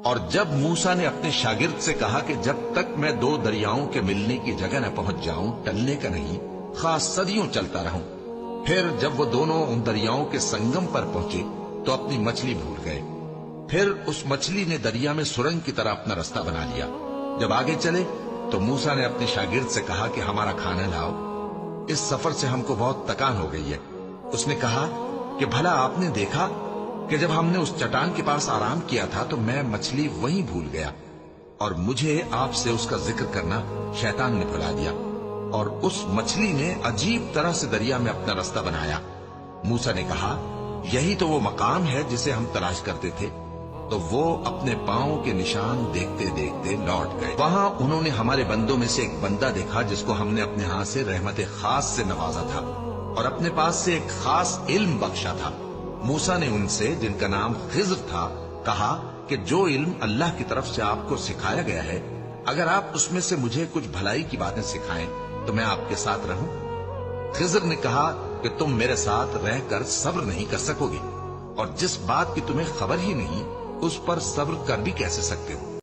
اور جب موسیٰ نے اپنے شاگرد سے کہا کہ جب تک میں دو دریاؤں کے ملنے کی جگہ نہ پہنچ جاؤں ٹلنے کا نہیں، خاص صدیوں چلتا رہوں۔ پھر جب وہ دونوں ان دریاؤں کے سنگم پر پہنچے تو اپنی مچھلی بھول گئے۔ پھر اس مچھلی نے دریا میں سرنگ کی طرح اپنا رستہ بنا لیا۔ جب آگے چلے تو موسیٰ نے اپنے شاگرد سے کہا کہ ہمارا کھانا لاؤ، اس سفر سے ہم کو بہت تکان ہو گئی ہے۔ اس نے کہا کہ بھلا آپ نے دیکھا کہ جب ہم نے اس چٹان کے پاس آرام کیا تھا تو میں مچھلی وہیں بھول گیا، اور مجھے آپ سے اس کا ذکر کرنا شیطان نے بھلا دیا، اور اس مچھلی نے عجیب طرح سے دریا میں اپنا رستہ بنایا۔ موسیٰ نے کہا یہی تو وہ مقام ہے جسے ہم تلاش کرتے تھے۔ تو وہ اپنے پاؤں کے نشان دیکھتے دیکھتے لوٹ گئے۔ وہاں انہوں نے ہمارے بندوں میں سے ایک بندہ دیکھا جس کو ہم نے اپنے ہاں سے رحمت خاص سے نوازا تھا اور اپنے پاس سے ایک خاص علم بخشا تھا۔ موسیٰ نے ان سے جن کا نام خضر تھا کہا کہ جو علم اللہ کی طرف سے آپ کو سکھایا گیا ہے، اگر آپ اس میں سے مجھے کچھ بھلائی کی باتیں سکھائیں تو میں آپ کے ساتھ رہوں۔ خضر نے کہا کہ تم میرے ساتھ رہ کر صبر نہیں کر سکو گے، اور جس بات کی تمہیں خبر ہی نہیں اس پر صبر کر بھی کیسے سکتے ہو؟